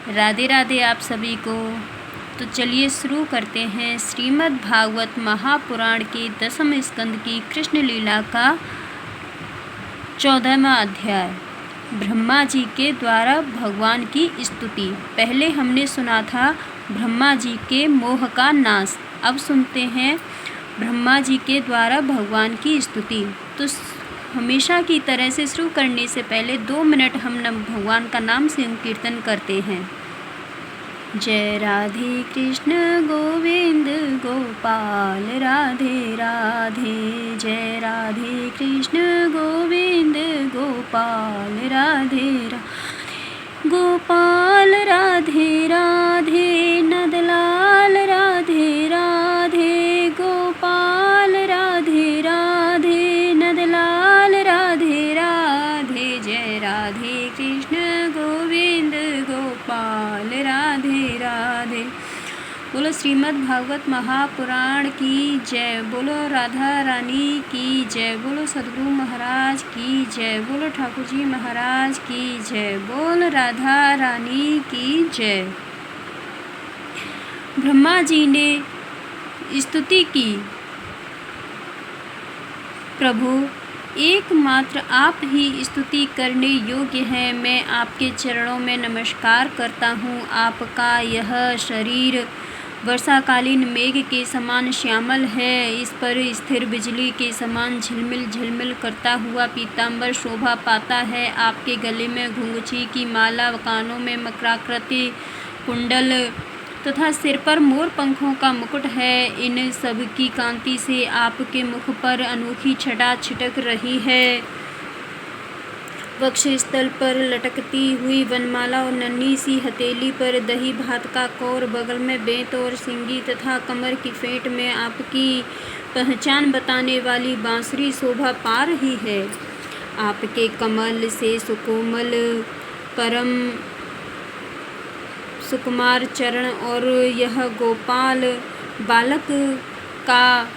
राधे राधे आप सभी को। तो चलिए शुरू करते हैं श्रीमद् भागवत महापुराण के 10वें स्कंद की कृष्ण लीला का 14वां अध्याय, ब्रह्मा जी के द्वारा भगवान की स्तुति। पहले हमने सुना था ब्रह्मा जी के मोह का नाश। अब सुनते हैं ब्रह्मा जी के द्वारा भगवान की स्तुति। तो हमेशा की तरह से शुरू करने से पहले 2 मिनट हम भगवान का नाम संकीर्तन करते हैं। जय राधे कृष्ण गोविंद गोपाल राधे राधे, जय राधे कृष्ण गोविंद गोपाल राधे राधे, गोपाल राधे राधे, नंदलाल राधे राधे, गोपाल राधे राधे, नंदलाल राधे राधे, जय राधे कृष्ण गोविंद गोपाल राधे राधे। बोलो श्रीमद् भागवत महापुराण की जय, बोलो राधा रानी की जय, बोलो सद्गुरु महाराज की जय, बोलो ठाकुर जी महाराज की जय, बोल राधा रानी की जय। ब्रह्मा जी ने स्तुति की, प्रभु एकमात्र आप ही स्तुति करने योग्य हैं। मैं आपके चरणों में नमस्कार करता हूँ। आपका यह शरीर वर्षाकालीन मेघ के समान श्यामल है, इस पर स्थिर बिजली के समान झिलमिल झिलमिल करता हुआ पीतांबर शोभा पाता है। आपके गले में घुंघची की माला, कानों में मकराकृति कुंडल तथा सिर पर मोर पंखों का मुकुट है। इन सब की कांति से आपके मुख पर अनोखी छटा छिटक रही है। वक्षस्थल पर लटकती हुई वनमाला और नन्ही सी हथेली पर दही भात का कौर, बगल में बेंत और सिंगी तथा कमर की फेंट में आपकी पहचान बताने वाली बांसुरी शोभा पा रही है। आपके कमल से सुकोमल परम सुकुमार चरण और यह गोपाल बालक का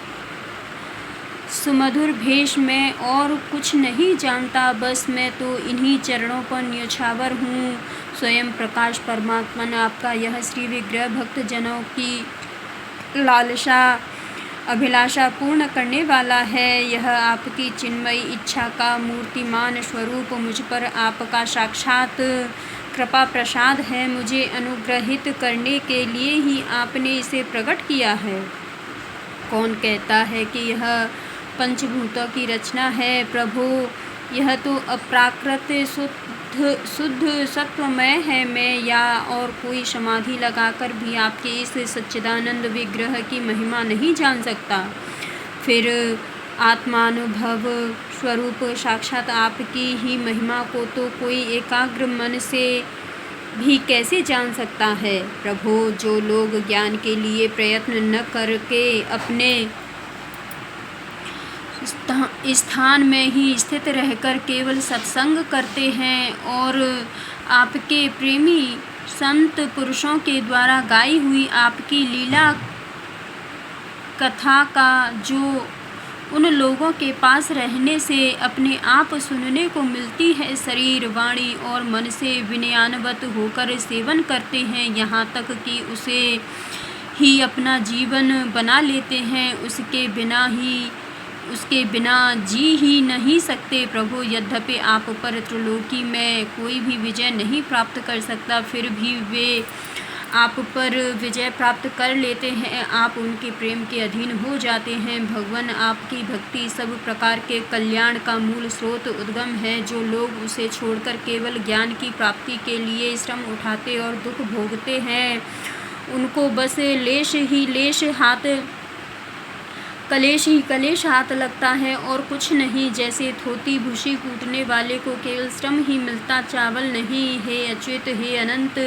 सुमधुर भेष में और कुछ नहीं जानता, बस मैं तो इन्हीं चरणों पर न्योछावर हूँ। स्वयं प्रकाश परमात्मा ने आपका यह श्री विग्रह भक्त जनों की लालसा अभिलाषा पूर्ण करने वाला है। यह आपकी चिन्मयी इच्छा का मूर्तिमान स्वरूप मुझ पर आपका साक्षात कृपा प्रसाद है। मुझे अनुग्रहित करने के लिए ही आपने इसे प्रकट किया है। कौन कहता है कि यह पंचभूतों की रचना है? प्रभु, यह तो अप्राकृत शुद्ध सत्वमय है। मैं या और कोई समाधि लगाकर भी आपके इस सच्चिदानंद विग्रह की महिमा नहीं जान सकता। फिर आत्मानुभव स्वरूप साक्षात आपकी ही महिमा को तो कोई एकाग्र मन से भी कैसे जान सकता है? प्रभु, जो लोग ज्ञान के लिए प्रयत्न न करके अपने स्थान में ही स्थित रहकर केवल सत्संग करते हैं और आपके प्रेमी संत पुरुषों के द्वारा गाई हुई आपकी लीला कथा का जो उन लोगों के पास रहने से अपने आप सुनने को मिलती है, शरीर वाणी और मन से विनयान्वित होकर सेवन करते हैं, यहाँ तक कि उसे ही अपना जीवन बना लेते हैं, उसके बिना जी ही नहीं सकते। प्रभु, यद्यपि आप पर त्रिलोकी में कोई भी विजय नहीं प्राप्त कर सकता, फिर भी वे आप पर विजय प्राप्त कर लेते हैं। आप उनके प्रेम के अधीन हो जाते हैं। भगवान, आपकी भक्ति सब प्रकार के कल्याण का मूल स्रोत उद्गम है। जो लोग उसे छोड़कर केवल ज्ञान की प्राप्ति के लिए श्रम उठाते और दुख भोगते हैं, उनको बस कलेश ही कलेश हाथ लगता है और कुछ नहीं। जैसे थोती भूसी कूटने वाले को केवल श्रम ही मिलता, चावल नहीं। हे अच्युत, हे अनंत,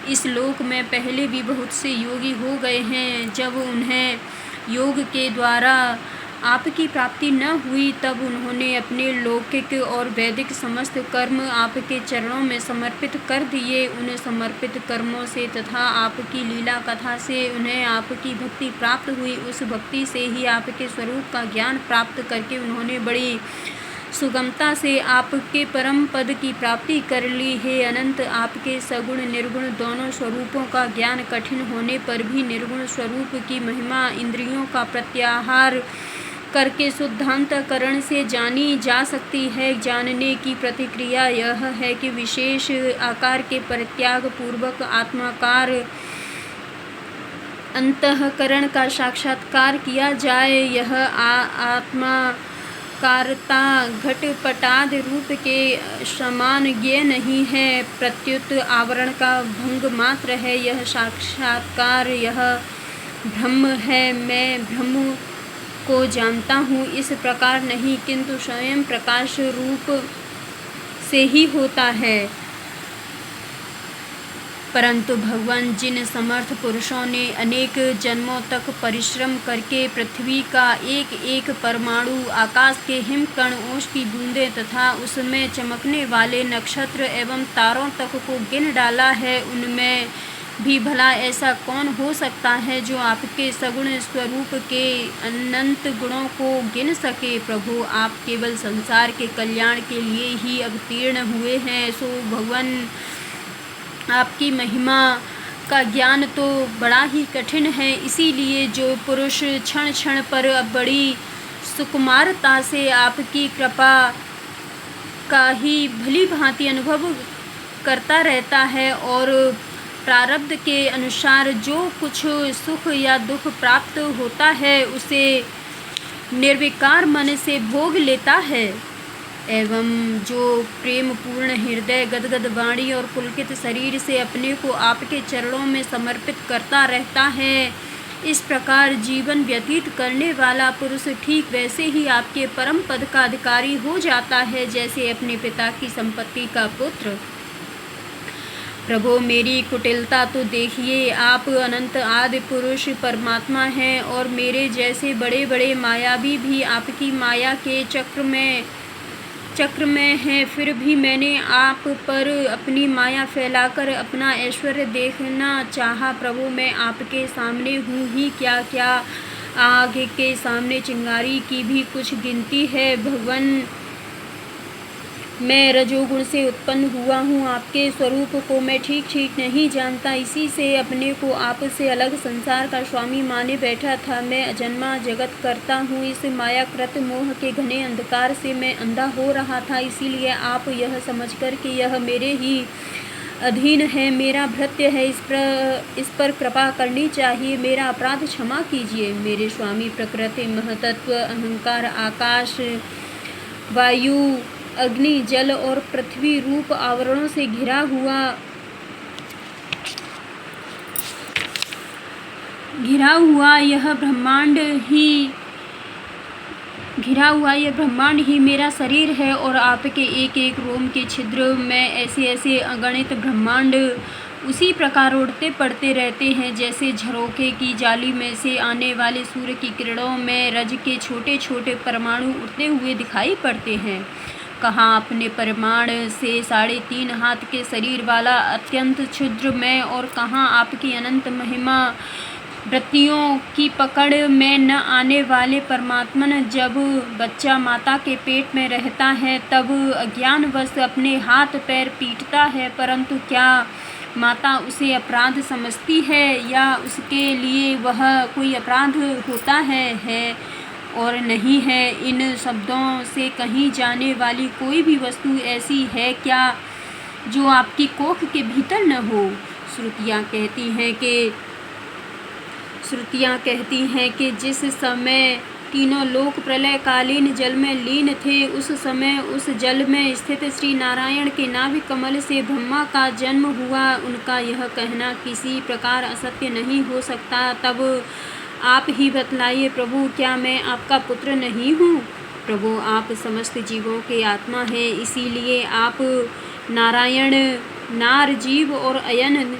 इस लोक में पहले भी बहुत से योगी हो गए हैं। जब उन्हें योग के द्वारा आपकी प्राप्ति न हुई, तब उन्होंने अपने लौकिक और वैदिक समस्त कर्म आपके चरणों में समर्पित कर दिए। उन समर्पित कर्मों से तथा आपकी लीला कथा से उन्हें आपकी भक्ति प्राप्त हुई। उस भक्ति से ही आपके स्वरूप का ज्ञान प्राप्त करके उन्होंने बड़ी सुगमता से आपके परम पद की प्राप्ति कर ली। हे अनंत, आपके सगुण निर्गुण दोनों स्वरूपों का ज्ञान कठिन होने पर भी निर्गुण स्वरूप की महिमा इंद्रियों का प्रत्याहार करके शुद्धांतकरण से जानी जा सकती है। जानने की प्रतिक्रिया यह है कि विशेष आकार के परित्याग पूर्वक आत्माकार अंतःकरण का साक्षात्कार किया जाए। यह आत्माकारता घटपटाद रूप के समान ज्ञेय नहीं है, प्रत्युत आवरण का भंग मात्र है। यह साक्षात्कार यह ब्रह्म है, मैं ब्रह्म को जानता हूँ, इस प्रकार नहीं, किंतु स्वयं प्रकाश रूप से ही होता है। परंतु भगवान जिन समर्थ पुरुषों ने अनेक जन्मों तक परिश्रम करके पृथ्वी का एक एक परमाणु, आकाश के हिमकण, ओस की बूंदें तथा उसमें चमकने वाले नक्षत्र एवं तारों तक को गिन डाला है, उनमें भी भला ऐसा कौन हो सकता है जो आपके सगुण स्वरूप के अनंत गुणों को गिन सके। प्रभु, आप केवल संसार के कल्याण के लिए ही अवतीर्ण हुए हैं, सो भगवान आपकी महिमा का ज्ञान तो बड़ा ही कठिन है। इसीलिए जो पुरुष क्षण क्षण पर बड़ी सुकुमारता से आपकी कृपा का ही भली भांति अनुभव करता रहता है और प्रारब्ध के अनुसार जो कुछ सुख या दुख प्राप्त होता है उसे निर्विकार मन से भोग लेता है, एवं जो प्रेम पूर्ण हृदय, गदगद वाणी और पुलकित शरीर से अपने को आपके चरणों में समर्पित करता रहता है, इस प्रकार जीवन व्यतीत करने वाला पुरुष ठीक वैसे ही आपके परम पद का अधिकारी हो जाता है जैसे अपने पिता की संपत्ति का पुत्र। प्रभु, मेरी कुटिलता तो देखिए, आप अनंत आदि पुरुष परमात्मा हैं और मेरे जैसे बड़े बड़े मायावी भी आपकी माया के चक्र में हैं, फिर भी मैंने आप पर अपनी माया फैलाकर अपना ऐश्वर्य देखना चाहा। प्रभु, मैं आपके सामने हूँ ही क्या, क्या आग के सामने चिंगारी की भी कुछ गिनती है। भगवान, मैं रजोगुण से उत्पन्न हुआ हूँ, आपके स्वरूप को मैं ठीक ठीक नहीं जानता, इसी से अपने को आपसे अलग संसार का स्वामी माने बैठा था। मैं अजन्मा जगत करता हूँ, इस मायाकृत मोह के घने अंधकार से मैं अंधा हो रहा था, इसीलिए आप यह समझकर कि यह मेरे ही अधीन है, मेरा भृत्य है, इस पर कृपा करनी चाहिए, मेरा अपराध क्षमा कीजिए। मेरे स्वामी, प्रकृति, महतत्व, अहंकार, आकाश, वायु, अग्नि, जल और पृथ्वी रूप आवरणों से घिरा हुआ यह ब्रह्मांड ही मेरा शरीर है और आपके एक एक रोम के छिद्र में ऐसे ऐसे अगणित ब्रह्मांड उसी प्रकार उड़ते पड़ते रहते हैं जैसे झरोखे की जाली में से आने वाले सूर्य की किरणों में रज के छोटे छोटे परमाणु उड़ते हुए दिखाई पड़ते हैं। कहाँ अपने परिमाण से 3.5 हाथ के शरीर वाला अत्यंत क्षुद्र मैं और कहाँ आपकी अनंत महिमा वृत्तियों की पकड़ में न आने वाले परमात्मन। जब बच्चा माता के पेट में रहता है तब अज्ञानवश अपने हाथ पैर पीटता है, परंतु क्या माता उसे अपराध समझती है या उसके लिए वह कोई अपराध होता है और नहीं है। इन शब्दों से कहीं जाने वाली कोई भी वस्तु ऐसी है क्या जो आपकी कोख के भीतर न हो। श्रुतियाँ कहती हैं कि जिस समय तीनों लोक प्रलयकालीन जल में लीन थे, उस समय उस जल में स्थित श्री नारायण के नाभि कमल से ब्रह्मा का जन्म हुआ। उनका यह कहना किसी प्रकार असत्य नहीं हो सकता। तब आप ही बतलाइए प्रभु, क्या मैं आपका पुत्र नहीं हूँ? प्रभु, आप समस्त जीवों के आत्मा हैं, इसीलिए आप नारायण, नार, जीव और अयन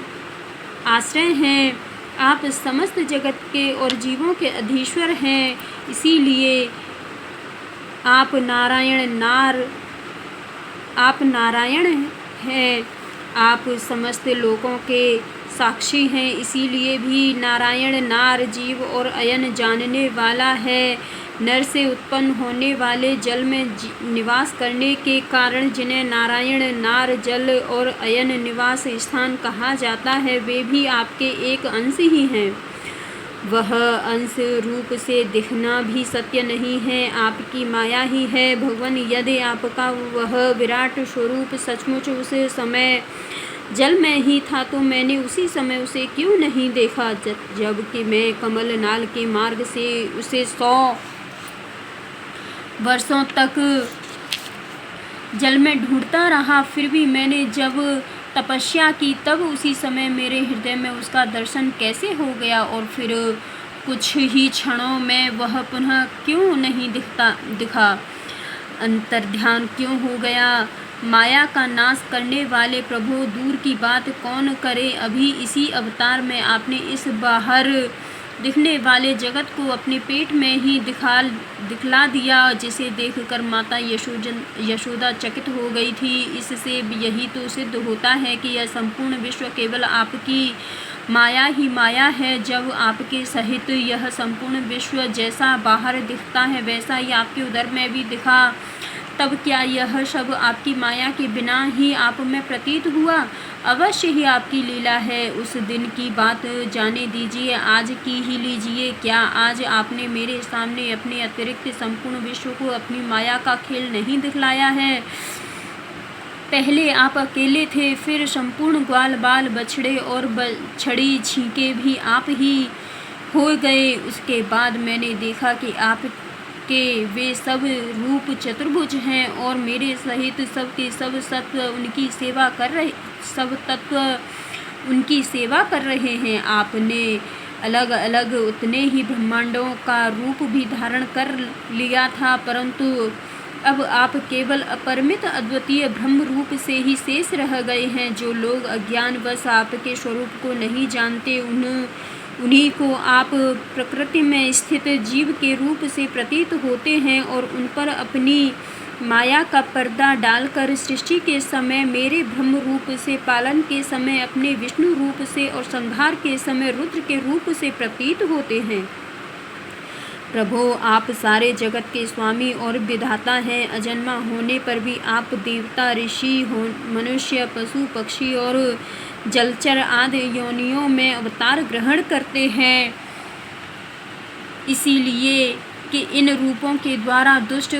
आश्रय हैं। आप समस्त जगत के और जीवों के अधीश्वर हैं, इसीलिए आप नारायण हैं। आप समस्त लोकों के साक्षी हैं, इसीलिए भी नारायण नार जीव और अयन जानने वाला है। नर से उत्पन्न होने वाले जल में निवास करने के कारण जिन्हें नारायण नार जल और अयन निवास स्थान कहा जाता है, वे भी आपके एक अंश ही हैं। वह अंश रूप से दिखना भी सत्य नहीं है, आपकी माया ही है। भगवान, यदि आपका वह विराट स्वरूप सचमुच उस समय जल में ही था तो मैंने उसी समय उसे क्यों नहीं देखा, जबकि मैं कमल नाल के मार्ग से उसे 100 वर्षों तक जल में ढूंढता रहा। फिर भी मैंने जब तपस्या की तब उसी समय मेरे हृदय में उसका दर्शन कैसे हो गया, और फिर कुछ ही क्षणों में वह पुनः क्यों नहीं दिखा, अंतर्ध्यान क्यों हो गया। माया का नाश करने वाले प्रभु, दूर की बात कौन करे, अभी इसी अवतार में आपने इस बाहर दिखने वाले जगत को अपने पेट में ही दिखला दिया, जिसे देखकर माता यशोदा चकित हो गई थी। इससे यही तो सिद्ध होता है कि यह संपूर्ण विश्व केवल आपकी माया ही माया है। जब आपके सहित यह संपूर्ण विश्व जैसा बाहर दिखता है वैसा ही आपके उदर में भी दिखा, तब क्या यह सब आपकी माया के बिना ही आप में प्रतीत हुआ? अवश्य ही आपकी लीला है। उस दिन की बात जाने दीजिए, आज की ही लीजिए। क्या आज आपने मेरे सामने अपने अतिरिक्त संपूर्ण विश्व को अपनी माया का खेल नहीं दिखलाया है? पहले आप अकेले थे, फिर संपूर्ण ग्वाल बाल बछड़े और बछड़ी छींके भी आप ही हो गए। उसके बाद मैंने देखा कि आप के वे सब रूप चतुर्भुज हैं और मेरे सहित सबके सब तत्व उनकी सेवा कर रहे हैं। आपने अलग अलग उतने ही ब्रह्मांडों का रूप भी धारण कर लिया था, परंतु अब आप केवल अपरिमित अद्वितीय ब्रह्म रूप से ही शेष रह गए हैं। जो लोग अज्ञानवश आपके स्वरूप को नहीं जानते, उन्हीं को आप प्रकृति में स्थित जीव के रूप से प्रतीत होते हैं और उन पर अपनी माया का पर्दा डालकर सृष्टि के समय मेरे ब्रह्म रूप से, पालन के समय अपने विष्णु रूप से और संहार के समय रुद्र के रूप से प्रतीत होते हैं। प्रभो, आप सारे जगत के स्वामी और विधाता हैं। अजन्मा होने पर भी आप देवता, ऋषि, मनुष्य, पशु, पक्षी और जलचर आदि योनियों में अवतार ग्रहण करते हैं, इसीलिए कि इन रूपों के द्वारा दुष्ट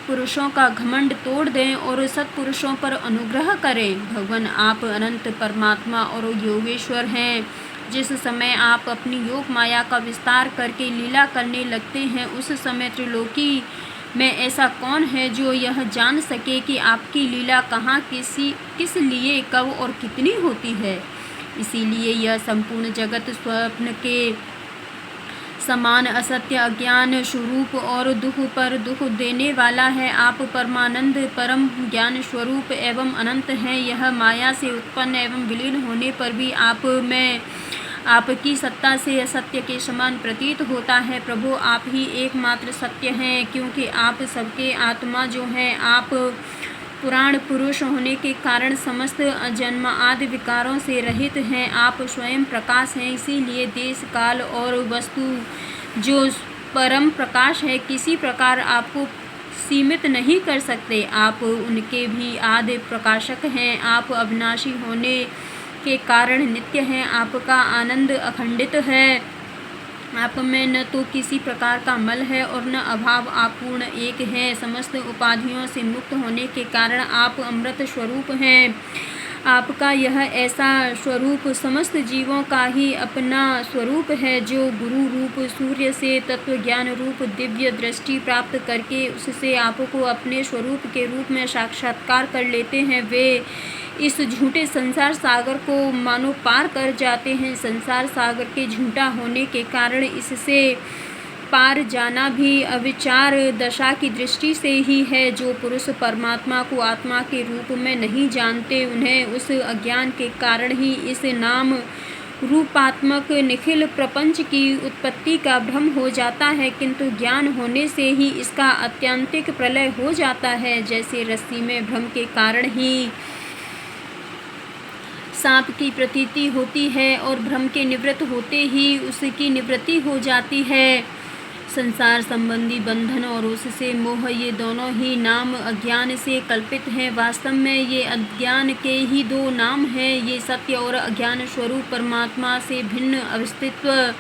पुरुषों का घमंड तोड़ दें और सत्पुरुषों पर अनुग्रह करें। भगवान, आप अनंत परमात्मा और योगेश्वर हैं। जिस समय आप अपनी योग माया का विस्तार करके लीला करने लगते हैं, उस समय त्रिलोकी में ऐसा कौन है जो यह जान सके कि आपकी लीला कहाँ, किस लिए, कब और कितनी होती है। इसीलिए यह संपूर्ण जगत स्वप्न के समान असत्य अज्ञान स्वरूप और दुख पर दुख देने वाला है। आप परमानंद परम ज्ञान स्वरूप एवं अनंत हैं। यह माया से उत्पन्न एवं विलीन होने पर भी आप में आपकी सत्ता से असत्य के समान प्रतीत होता है। प्रभु, आप ही एकमात्र सत्य हैं, क्योंकि आप सबके आत्मा जो हैं, आप पुराण पुरुष होने के कारण समस्त जन्म आदि विकारों से रहित हैं। आप स्वयं प्रकाश हैं, इसीलिए देश काल और वस्तु जो परम प्रकाश है किसी प्रकार आपको सीमित नहीं कर सकते। आप उनके भी आदि प्रकाशक हैं। आप अविनाशी होने के कारण नित्य हैं। आपका आनंद अखंडित है। आप में न तो किसी प्रकार का मल है और न अभाव। आप पूर्ण एक हैं। समस्त उपाधियों से मुक्त होने के कारण आप अमृत स्वरूप हैं। आपका यह ऐसा स्वरूप समस्त जीवों का ही अपना स्वरूप है। जो गुरु रूप सूर्य से तत्वज्ञान रूप दिव्य दृष्टि प्राप्त करके उससे आपको अपने स्वरूप के रूप में साक्षात्कार कर लेते हैं, वे इस झूठे संसार सागर को मानो पार कर जाते हैं। संसार सागर के झूठा होने के कारण इससे पार जाना भी अविचार दशा की दृष्टि से ही है। जो पुरुष परमात्मा को आत्मा के रूप में नहीं जानते, उन्हें उस अज्ञान के कारण ही इस नाम रूपात्मक निखिल प्रपंच की उत्पत्ति का भ्रम हो जाता है, किंतु ज्ञान होने से ही इसका आत्यंतिक प्रलय हो जाता है। जैसे रस्सी में भ्रम के कारण ही सांप की प्रतीति होती है और भ्रम के निवृत्त होते ही उसकी निवृत्ति हो जाती है। संसार संबंधी बंधन और उससे मोह, ये दोनों ही नाम अज्ञान से कल्पित हैं। वास्तव में ये अज्ञान के ही दो नाम हैं। ये सत्य और अज्ञान स्वरूप परमात्मा से भिन्न अस्तित्व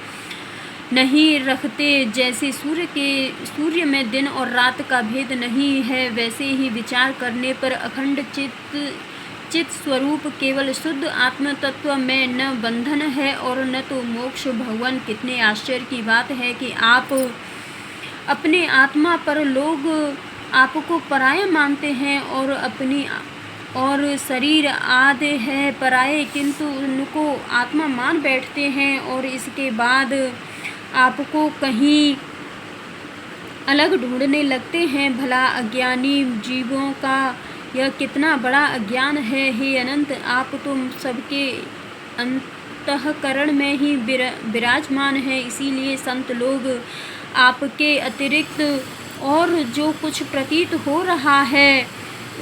नहीं रखते। जैसे सूर्य में दिन और रात का भेद नहीं है, वैसे ही विचार करने पर अखंड चित स्वरूप केवल शुद्ध आत्म तत्व में न बंधन है और न तो मोक्ष। भगवान, कितने आश्चर्य की बात है कि आप अपने आत्मा पर लोग आपको पराया मानते हैं और शरीर आदि है पराये, किंतु उनको आत्मा मान बैठते हैं और इसके बाद आपको कहीं अलग ढूंढने लगते हैं। भला अज्ञानी जीवों का यह कितना बड़ा अज्ञान है। हे अनंत, आप तो सबके अंतःकरण में ही विराजमान है। इसीलिए संत लोग आपके अतिरिक्त और जो कुछ प्रतीत हो रहा है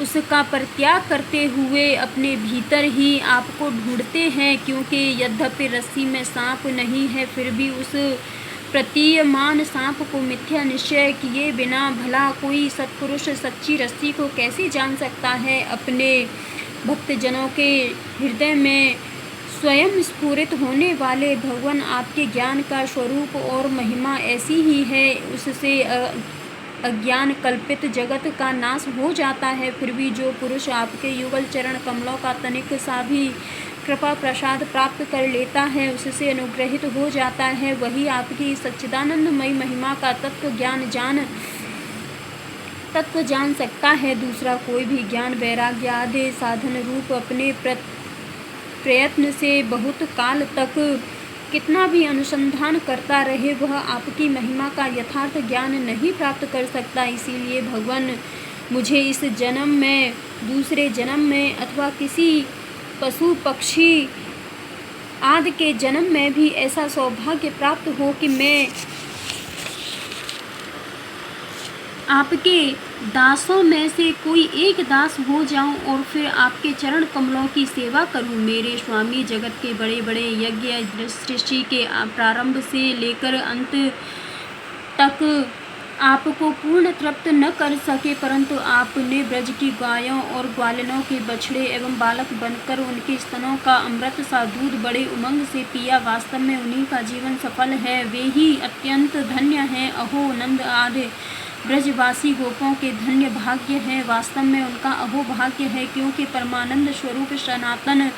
उसका परित्याग करते हुए अपने भीतर ही आपको ढूंढते हैं। क्योंकि यद्यपि रस्सी में सांप नहीं है, फिर भी उस प्रतीयमान सांप को मिथ्या निश्चय किए बिना भला कोई सत्पुरुष सच्ची रस्सी को कैसे जान सकता है। अपने भक्तजनों के हृदय में स्वयं स्फुरित होने वाले भगवान, आपके ज्ञान का स्वरूप और महिमा ऐसी ही है, उससे अज्ञान कल्पित जगत का नाश हो जाता है। फिर भी जो पुरुष आपके युगल चरण कमलों का तनिक सा भी कृपा प्रसाद प्राप्त कर लेता है, उससे अनुग्रहित हो जाता है, वही आपकी सच्चिदानंदमयी महिमा का तत्व जान सकता है। दूसरा कोई भी ज्ञान वैराग्य आदि साधन रूप अपने प्रयत्न से बहुत काल तक कितना भी अनुसंधान करता रहे, वह आपकी महिमा का यथार्थ ज्ञान नहीं प्राप्त कर सकता। इसीलिए भगवान, मुझे इस जन्म में, दूसरे जन्म में अथवा किसी पशु पक्षी आदि के जन्म में भी ऐसा सौभाग्य प्राप्त हो कि मैं आपके दासों में से कोई एक दास हो जाऊं और फिर आपके चरण कमलों की सेवा करूं। मेरे स्वामी, जगत के बड़े बड़े यज्ञ सृष्टि के प्रारंभ से लेकर अंत तक आपको पूर्ण तृप्त न कर सके, परंतु आपने ब्रज की गायों और ग्वालिनों के बछड़े एवं बालक बनकर उनके स्तनों का अमृत सा दूध बड़े उमंग से पिया। वास्तव में उन्हीं का जीवन सफल है, वे ही अत्यंत धन्य हैं। अहो नंद आदि ब्रजवासी गोपों के धन्य भाग्य है। वास्तव में उनका अहो भाग्य है, क्योंकि परमानंद स्वरूप सनातन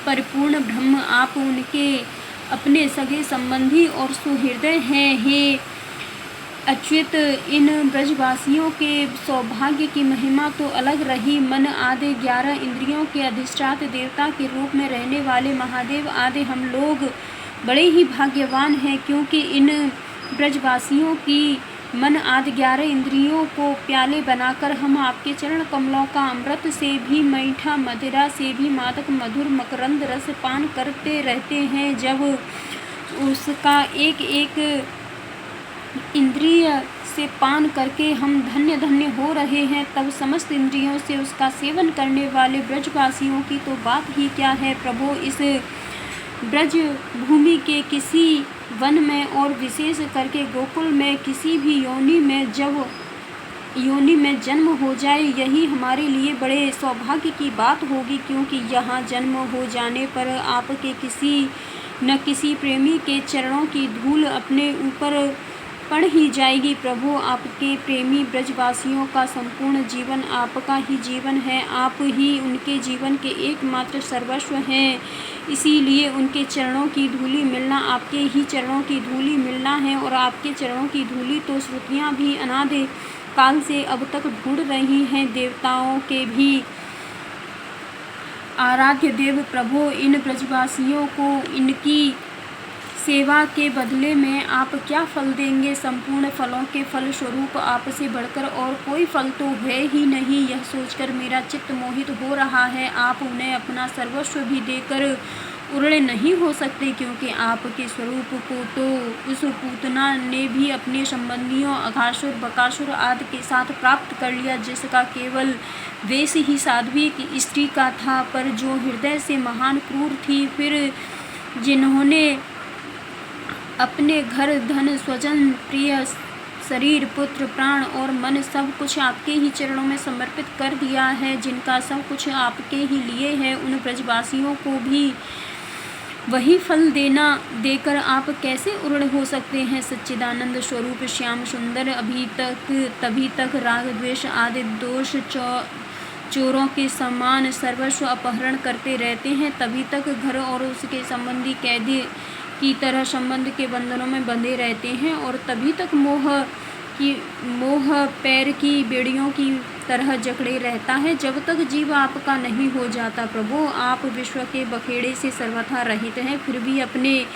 परिपूर्ण ब्रह्म आप उनके अपने सगे संबंधी और सुहृदय हैं। हे अच्युत, इन ब्रजवासियों के सौभाग्य की महिमा तो अलग रही। मन आदि 11 इंद्रियों के अधिष्ठात्र देवता के रूप में रहने वाले महादेव आदि हम लोग बड़े ही भाग्यवान हैं, क्योंकि इन ब्रजवासियों की मन आदि 11 इंद्रियों को प्याले बनाकर हम आपके चरण कमलों का अमृत से भी मीठा, मदिरा से भी मादक मधुर मकरंद रस पान करते रहते हैं। जब उसका एक एक इंद्रिय से पान करके हम धन्य धन्य हो रहे हैं, तब समस्त इंद्रियों से उसका सेवन करने वाले ब्रजवासियों की तो बात ही क्या है। प्रभु, इस ब्रज भूमि के किसी वन में और विशेष करके गोकुल में किसी भी योनि में जन्म हो जाए, यही हमारे लिए बड़े सौभाग्य की बात होगी, क्योंकि यहाँ जन्म हो जाने पर आपके किसी न किसी प्रेमी के चरणों की धूल अपने ऊपर पड़ ही जाएगी। प्रभु, आपके प्रेमी ब्रजवासियों का संपूर्ण जीवन आपका ही जीवन है, आप ही उनके जीवन के एकमात्र सर्वस्व हैं। इसीलिए उनके चरणों की धूली मिलना आपके ही चरणों की धूली मिलना है, और आपके चरणों की धूली तो श्रुतियाँ भी अनादि काल से अब तक ढूंढ रही हैं। देवताओं के भी आराध्य देव प्रभु, इन ब्रजवासियों को इनकी सेवा के बदले में आप क्या फल देंगे। संपूर्ण फलों के फल स्वरूप आपसे बढ़कर और कोई फल तो है ही नहीं। यह सोचकर मेरा चित्त मोहित हो रहा है। आप उन्हें अपना सर्वस्व भी देकर उड़ नहीं हो सकते, क्योंकि आपके स्वरूप को तो उस पूतना ने भी अपने संबंधियों अघासुर बकासुर आदि के साथ प्राप्त कर लिया, जिसका केवल वेश ही साध्वी की स्त्री का था, पर जो हृदय से महान क्रूर थी, फिर जिन्होंने अपने घर धन स्वजन प्रिय शरीर पुत्र प्राण और मन सब कुछ आपके ही चरणों में समर्पित कर दिया है, जिनका सब कुछ आपके ही लिए है, उन ब्रजवासियों को भी वही फल देकर आप कैसे उड़ हो सकते हैं। सच्चिदानंद स्वरूप श्याम सुंदर तभी तक राग द्वेष आदि दोष चोरों के समान सर्वस्व अपहरण करते रहते हैं, तभी तक घर और उसके संबंधी कैदी की तरह संबंध के बंधनों में बंधे रहते हैं, और तभी तक मोह पैर की बेड़ियों की तरह जकड़े रहता है, जब तक जीव आपका नहीं हो जाता। प्रभु, आप विश्व के बखेड़े से सर्वथा रहित हैं, फिर भी अपने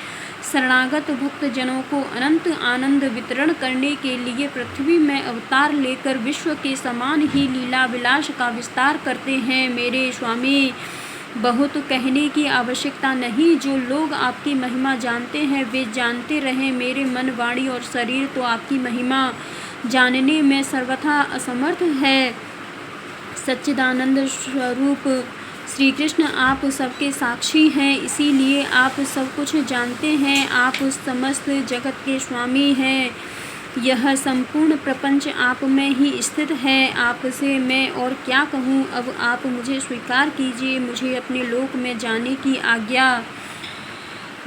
शरणागत भक्त जनों को अनंत आनंद वितरण करने के लिए पृथ्वी में अवतार लेकर विश्व के समान ही लीला विलास का विस्तार करते हैं। मेरे स्वामी, बहुत कहने की आवश्यकता नहीं, जो लोग आपकी महिमा जानते हैं वे जानते रहें। मेरे मन वाणी और शरीर तो आपकी महिमा जानने में सर्वथा असमर्थ है। सच्चिदानंद स्वरूप श्री कृष्ण, आप सबके साक्षी हैं, इसीलिए आप सब कुछ जानते हैं। आप समस्त जगत के स्वामी हैं। यह संपूर्ण प्रपंच आप में ही स्थित है। आपसे मैं और क्या कहूँ। अब आप मुझे स्वीकार कीजिए, मुझे अपने लोक में जाने की आज्ञा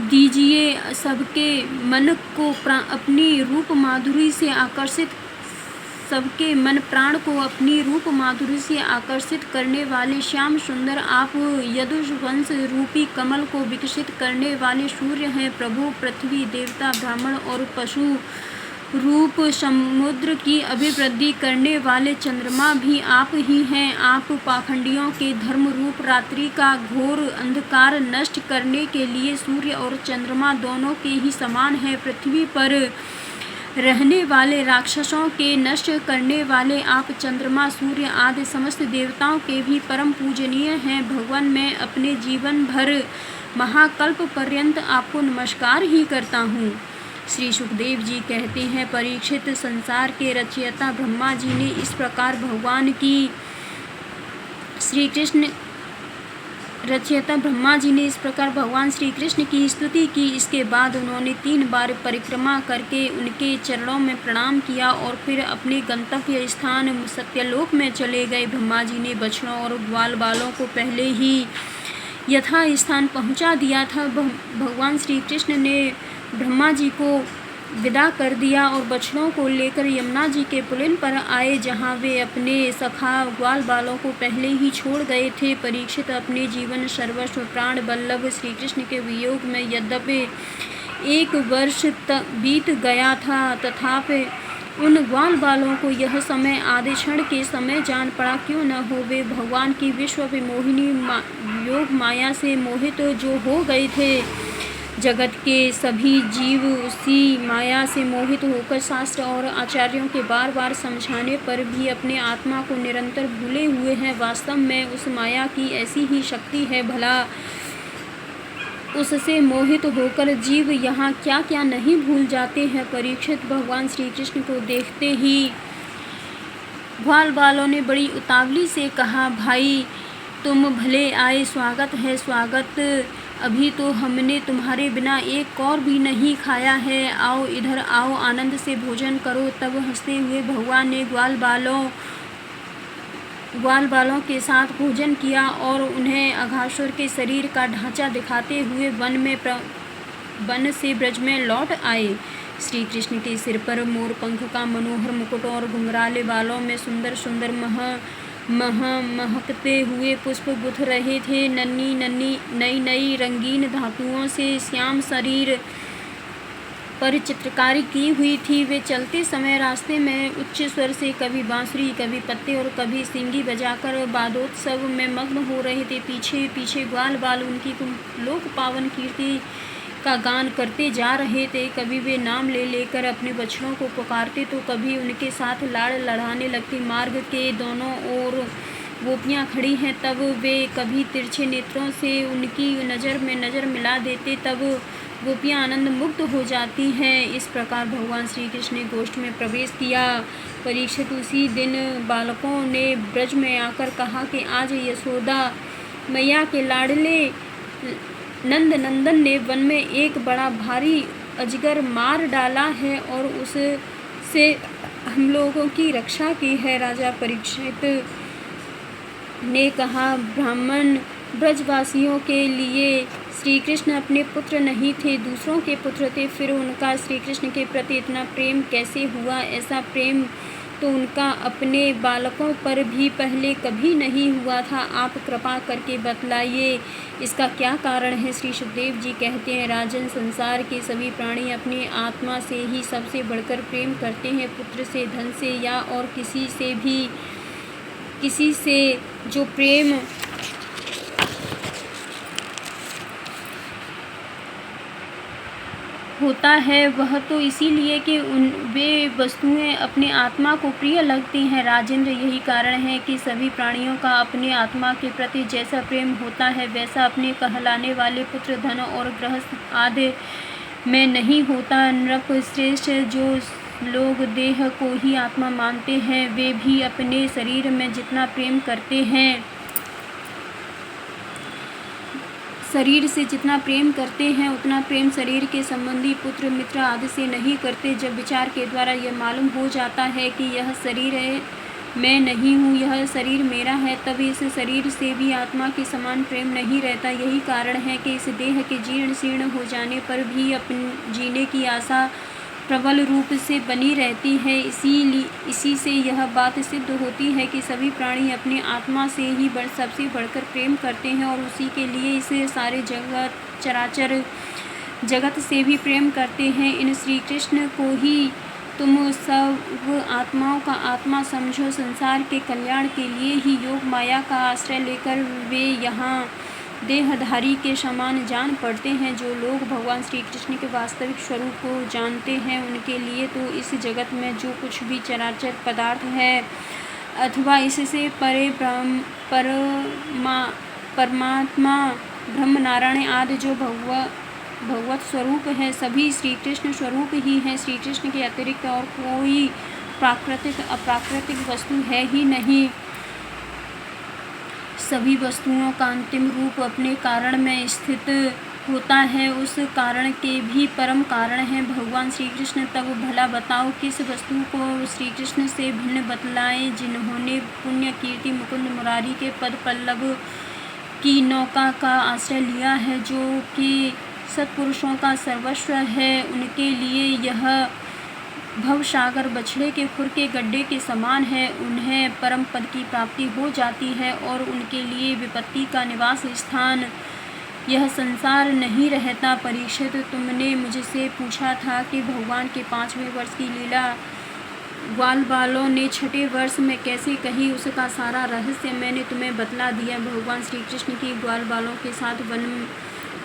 दीजिए। सबके मन को अपनी रूप माधुरी से सबके मन प्राण को अपनी रूप माधुरी से आकर्षित करने वाले श्याम सुंदर, आप यदुवंश रूपी कमल को विकसित करने वाले सूर्य हैं। प्रभु, पृथ्वी देवता ब्राह्मण और पशु रूप समुद्र की अभिवृद्धि करने वाले चंद्रमा भी आप ही हैं। आप पाखंडियों के धर्म रूप रात्रि का घोर अंधकार नष्ट करने के लिए सूर्य और चंद्रमा दोनों के ही समान हैं। पृथ्वी पर रहने वाले राक्षसों के नष्ट करने वाले आप चंद्रमा सूर्य आदि समस्त देवताओं के भी परम पूजनीय हैं। भगवान, मैं अपने जीवन भर महाकल्प पर्यंत आपको नमस्कार ही करता हूँ। श्री सुखदेव जी कहते हैं, परीक्षित, संसार के रचयिता ब्रह्मा जी ने इस प्रकार भगवान की भगवान श्री कृष्ण की स्तुति की। इसके बाद उन्होंने 3 बार परिक्रमा करके उनके चरणों में प्रणाम किया और फिर अपने गंतव्य स्थान सत्यलोक में चले गए। ब्रह्मा जी ने बछड़ों और ग्वाल बालों को पहले ही यथा स्थान पहुंचा दिया था। भगवान श्री कृष्ण ने ब्रह्मा जी को विदा कर दिया और बछड़ों को लेकर यमुना जी के पुलिन पर आए, जहाँ वे अपने सखा ग्वाल बालों को पहले ही छोड़ गए थे। परीक्षित, अपने जीवन सर्वस्व प्राण वल्लभ श्री कृष्ण के वियोग में यद्यपि 1 वर्ष बीत गया था, तथापि उन ग्वाल बालों को यह समय आधे क्षण के समय जान पड़ा। क्यों न हो, वे भगवान की विश्व विमोहिनी योग माया से मोहित जो हो गए थे। जगत के सभी जीव उसी माया से मोहित होकर शास्त्र और आचार्यों के बार बार समझाने पर भी अपने आत्मा को निरंतर भूले हुए हैं। वास्तव में उस माया की ऐसी ही शक्ति है, भला उससे मोहित होकर जीव यहाँ क्या क्या नहीं भूल जाते हैं। परीक्षित, भगवान श्री कृष्ण को देखते ही ग्वाल बालों ने बड़ी उतावली से कहा, भाई तुम भले आए, स्वागत है स्वागत। अभी तो हमने तुम्हारे बिना एक कौर भी नहीं खाया है। आओ इधर आओ, आनंद से भोजन करो। तब हंसते हुए भगवान ने ग्वाल बालों के साथ भोजन किया और उन्हें अघासुर के शरीर का ढांचा दिखाते हुए वन से ब्रज में लौट आए। श्री कृष्ण के सिर पर मोर पंख का मनोहर मुकुट और घुंघराले बालों में सुंदर सुंदर महकते हुए पुष्प गुथ रहे थे। नई रंगीन धातुओं से श्याम शरीर पर चित्रकारी की हुई थी। वे चलते समय रास्ते में उच्च स्वर से कभी बांसुरी, कभी पत्ते और कभी सींगी बजाकर वादोत्सव में मग्न हो रहे थे। पीछे पीछे ग्वाल बाल उनकी लोक पावन कीर्ति का गान करते जा रहे थे। कभी वे नाम ले लेकर अपने बछड़ों को पुकारते तो कभी उनके साथ लाड़ लड़ाने लगते। मार्ग के दोनों ओर गोपियाँ खड़ी हैं तब वे कभी तिरछे नेत्रों से उनकी नज़र में नज़र मिला देते, तब गोपियाँ आनंद मुक्त हो जाती हैं। इस प्रकार भगवान श्री कृष्ण ने गोष्ठ में प्रवेश किया। परीक्षित उसी दिन बालकों ने ब्रज में आकर कहा कि आज यशोदा मैया के लाडले नंद नंदन ने वन में एक बड़ा भारी अजगर मार डाला है और उससे हम लोगों की रक्षा की है। राजा परीक्षित ने कहा, ब्राह्मण ब्रजवासियों के लिए श्री कृष्ण अपने पुत्र नहीं थे, दूसरों के पुत्र थे, फिर उनका श्री कृष्ण के प्रति इतना प्रेम कैसे हुआ? ऐसा प्रेम तो उनका अपने बालकों पर भी पहले कभी नहीं हुआ था। आप कृपा करके बतलाइए, इसका क्या कारण है? श्री सुखदेव जी कहते हैं, राजन, संसार के सभी प्राणी अपनी आत्मा से ही सबसे बढ़कर प्रेम करते हैं, पुत्र से, धन से या और किसी से भी। किसी से जो प्रेम होता है वह तो इसीलिए कि वे वस्तुएं अपने आत्मा को प्रिय लगती हैं। राजेंद्र, यही कारण है कि सभी प्राणियों का अपने आत्मा के प्रति जैसा प्रेम होता है वैसा अपने कहलाने वाले पुत्र, धन और गृहस्थ आदि में नहीं होता। नृप श्रेष्ठ, जो लोग देह को ही आत्मा मानते हैं वे भी अपने शरीर में जितना प्रेम करते हैं, शरीर से जितना प्रेम करते हैं उतना प्रेम शरीर के संबंधी पुत्र, मित्र आदि से नहीं करते। जब विचार के द्वारा यह मालूम हो जाता है कि यह शरीर है, मैं नहीं हूँ, यह शरीर मेरा है, तब इस शरीर से भी आत्मा के समान प्रेम नहीं रहता। यही कारण है कि इस देह के जीर्ण शीर्ण हो जाने पर भी अपने जीने की आशा प्रबल रूप से बनी रहती है। इसी से यह बात सिद्ध होती है कि सभी प्राणी अपने आत्मा से ही सबसे बढ़कर प्रेम करते हैं और उसी के लिए इसे सारे चराचर जगत से भी प्रेम करते हैं। इन श्री कृष्ण को ही तुम सब आत्माओं का आत्मा समझो। संसार के कल्याण के लिए ही योग माया का आश्रय लेकर वे यहाँ देहधारी के समान जान पड़ते हैं। जो लोग भगवान श्री कृष्ण के वास्तविक स्वरूप को जानते हैं उनके लिए तो इस जगत में जो कुछ भी चराचर पदार्थ है अथवा इससे परे परमात्मा ब्रह्म नारायण आदि जो भगवत स्वरूप है सभी श्री कृष्ण स्वरूप ही हैं। श्री कृष्ण के अतिरिक्त और कोई प्राकृतिक अप्राकृतिक वस्तु है ही नहीं। सभी वस्तुओं का अंतिम रूप अपने कारण में स्थित होता है, उस कारण के भी परम कारण है भगवान श्री कृष्ण। तब भला बताओ किस वस्तु को श्री कृष्ण से भिन्न बतलाएं? जिन्होंने पुण्य कीर्ति मुकुंद मुरारी के पद पल्लव की नौका का आश्रय लिया है, जो कि सत्पुरुषों का सर्वस्व है, उनके लिए यह भवसागर बछड़े के खुर के गड्ढे के समान है। उन्हें परम पद की प्राप्ति हो जाती है और उनके लिए विपत्ति का निवास स्थान यह संसार नहीं रहता। परीक्षित, तुमने मुझसे पूछा था कि भगवान के 5वें वर्ष की लीला ग्वाल बालों ने 6ठे वर्ष में कैसे कही, उसका सारा रहस्य मैंने तुम्हें बतला दिया। भगवान श्री कृष्ण की ग्वाल बालों के साथ वन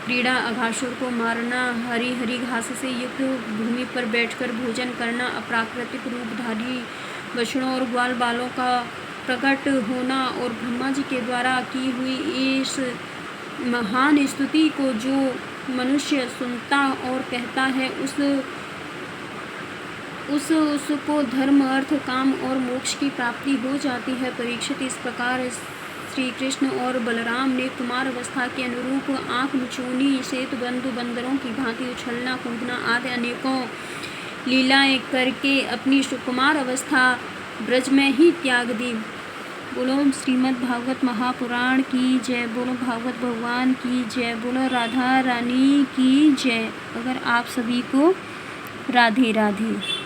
क्रीड़ा, अघासुर को मारना, हरी हरी घास से युक्त भूमि पर बैठकर भोजन करना, अप्राकृतिक रूपधारी बछड़ों और ग्वाल बालों का प्रकट होना और ब्रह्मा जी के द्वारा की हुई इस महान स्तुति को जो मनुष्य सुनता और कहता है उसको धर्म, अर्थ, काम और मोक्ष की प्राप्ति हो जाती है। परीक्षित, इस प्रकार श्री कृष्ण और बलराम ने कुमार अवस्था के अनुरूप आँख मिचौनी, सेतु बंधु बंदरों की भांति उछलना कूदना आदि अनेकों लीलाएं करके अपनी सुकुमार अवस्था ब्रज में ही त्याग दी। बोलो श्रीमद् भागवत महापुराण की जय, बोलो भागवत भगवान की जय, बोलो राधा रानी की जय। अगर आप सभी को राधे राधे।